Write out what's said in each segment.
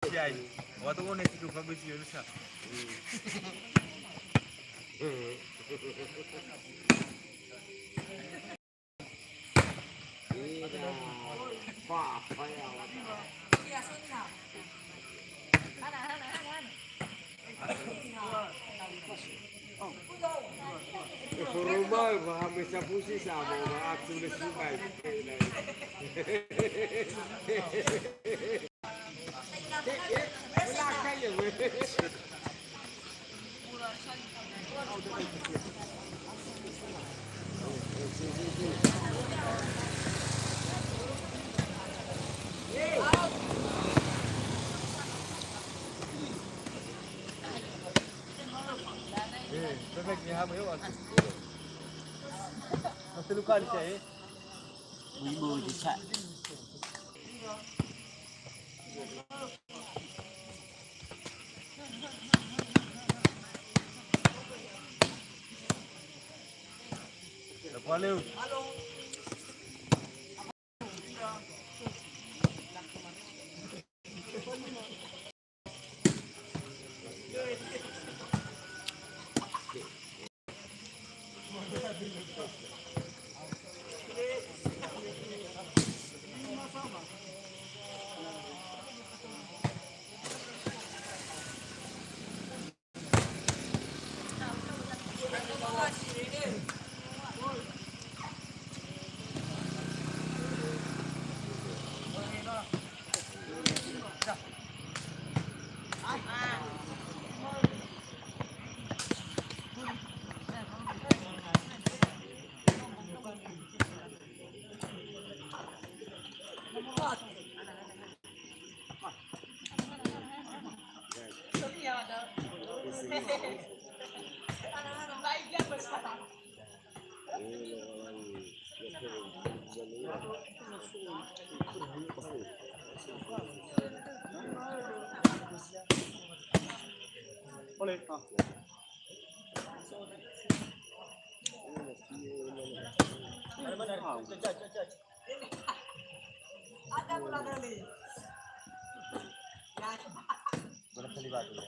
Siai. Waktu mau nasi dua bagus ya bisa. Formal habis pusi sama aku udah sungai. Perfect ni hamil kan. Masih luka di sini. Ibu dicak. Valeu. Boleh. Ada pula kali. Boleh kali batu ya.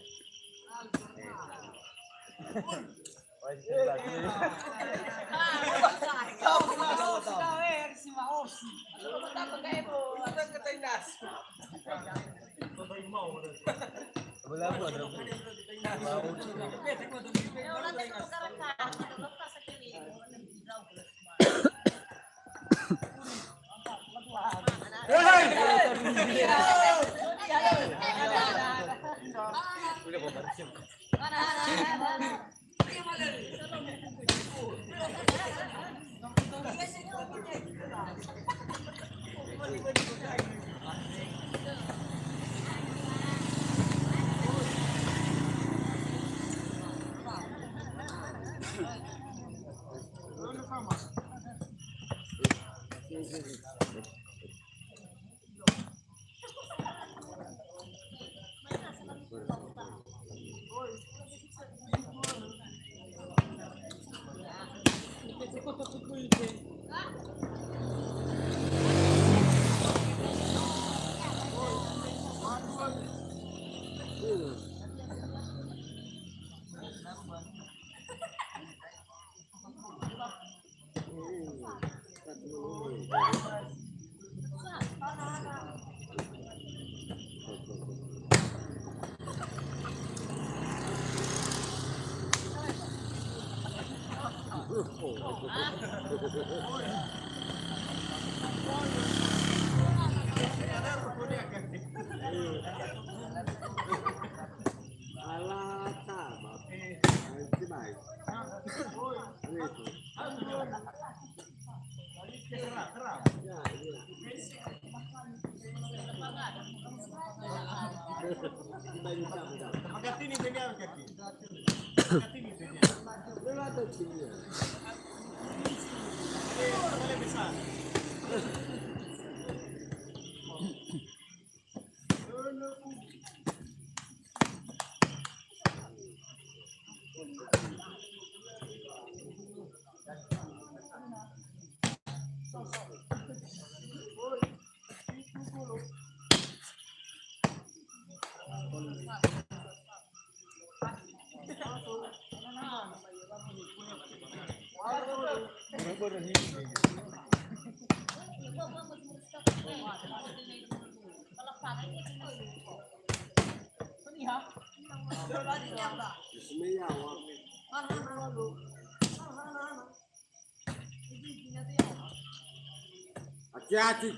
Hati-hati.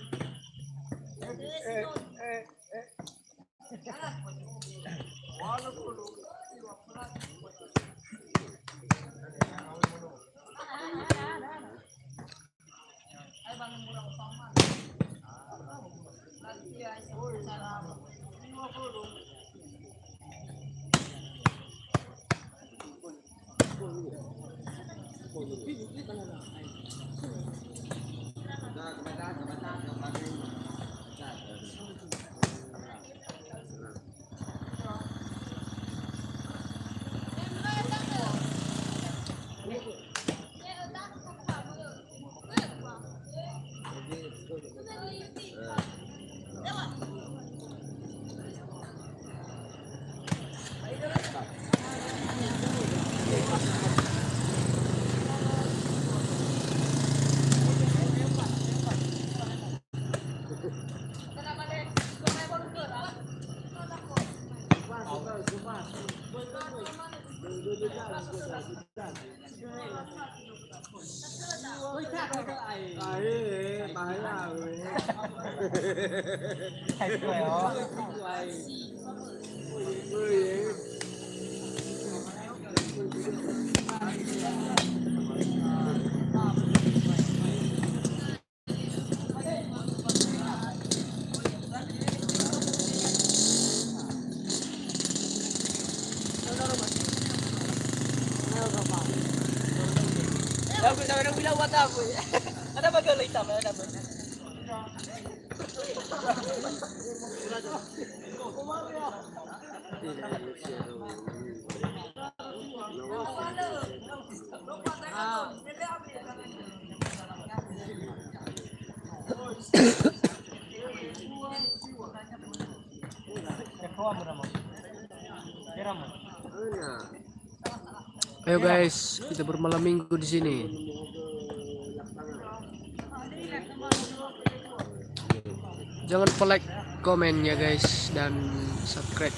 Bahaya. Sabi ng bilang wata po. Ada ba galay tama ada ba? Ayo guys, kita bermalam minggu di sini. Jangan lupa like, komen ya guys, dan subscribe.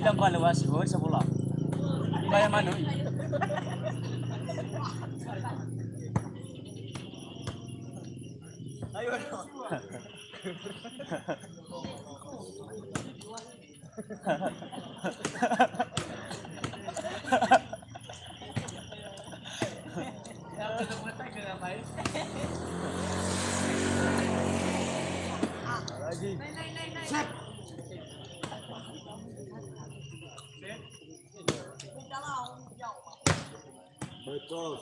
Ilang palawas siguro sa pula. Kaya man Ayun. Betul.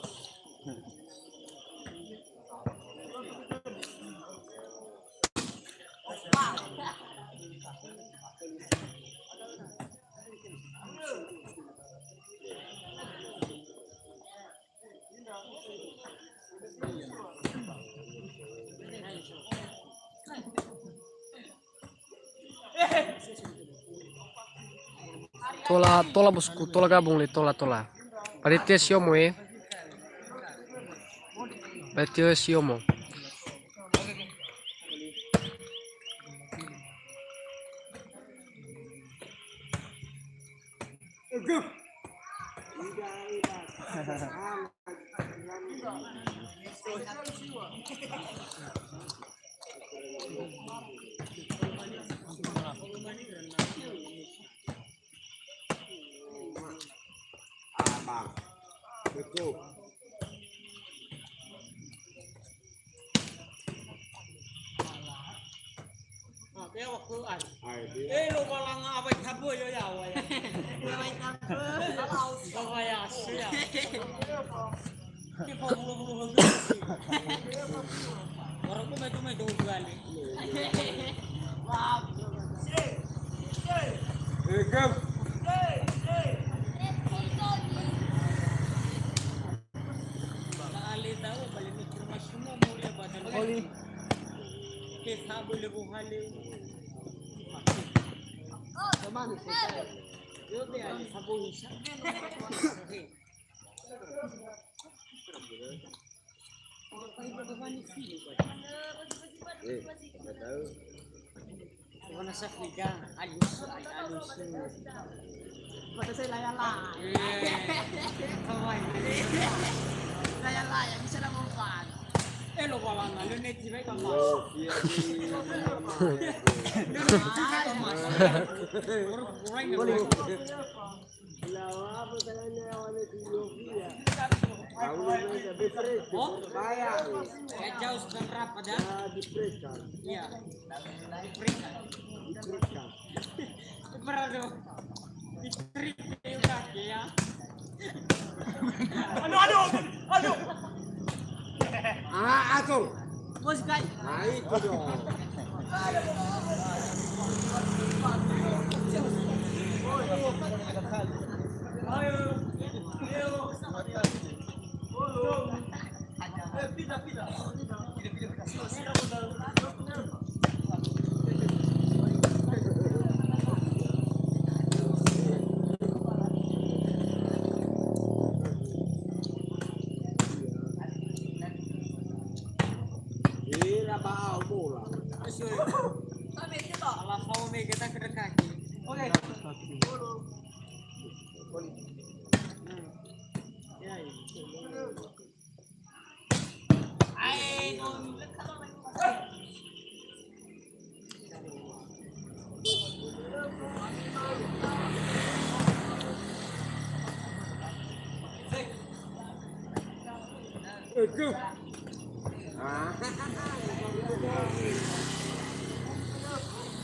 Tola bosku, tola gabung li, tola. Panitia siomo ya. Panitia siomo. Abang. Betul. Cái hoặc cứ ảnh Ai dia. ê lô qua lăng à vậy thắp bữa giờ giàu vậy vậy thắp bữa vậy à xí à cái phòng lu orang tuh mày đồ kali wow Cơm. kali tahu balik ke rumah semua mulai badan oli kita boleh buhali Kemana sih? Yo be ali sabo isa. Tahu. Kena Afrika alus. Pada saya layan-layan. Kawan. Layan-layan bisa nak mempan. Lo balang lu net sih baik kamu. Oh, dia di Lawa apa tangannya awalnya di Yovia. Tahu dia befresh. Kaya. Jauh sudah berapa dah? Di-fresh kan. Iya. Di-fresh kan. Berado. Istri udah ya. Aduh. Atur. Bos guys. Nah itu dong. Ira bau bola. Kalau kau mau kita ke kaki. Oke. Ya. Itu.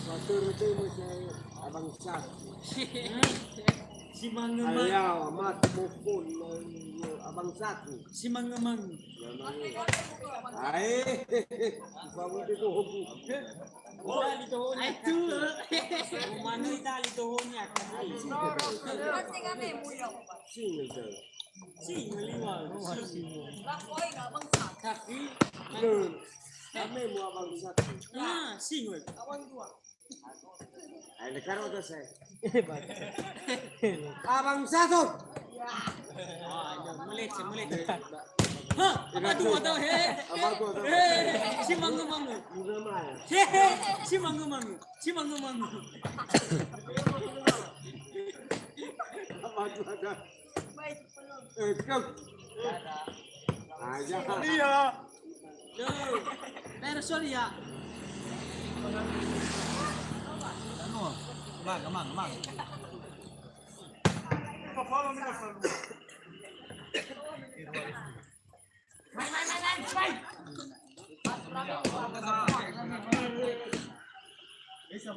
Satu itu masih abang Sat. Si mangemang. Ayaw, amat mukul abang satu. Si mangemang. Ay, bago dito hubo. Itali tohonya. Itu. Mano itali tohonya. Single daw. Si maliwag. Kaki. Doon, kami mo abang satu. Single. Ay, nagkaroon ka sa'yo. Abang satu! Mulit. Ha? Apa tu? Si mangu. Muna maya. Si mangu. Abang ada. Ikaw. Aja. Iya. Pero sorry ya. Kemang. Bisa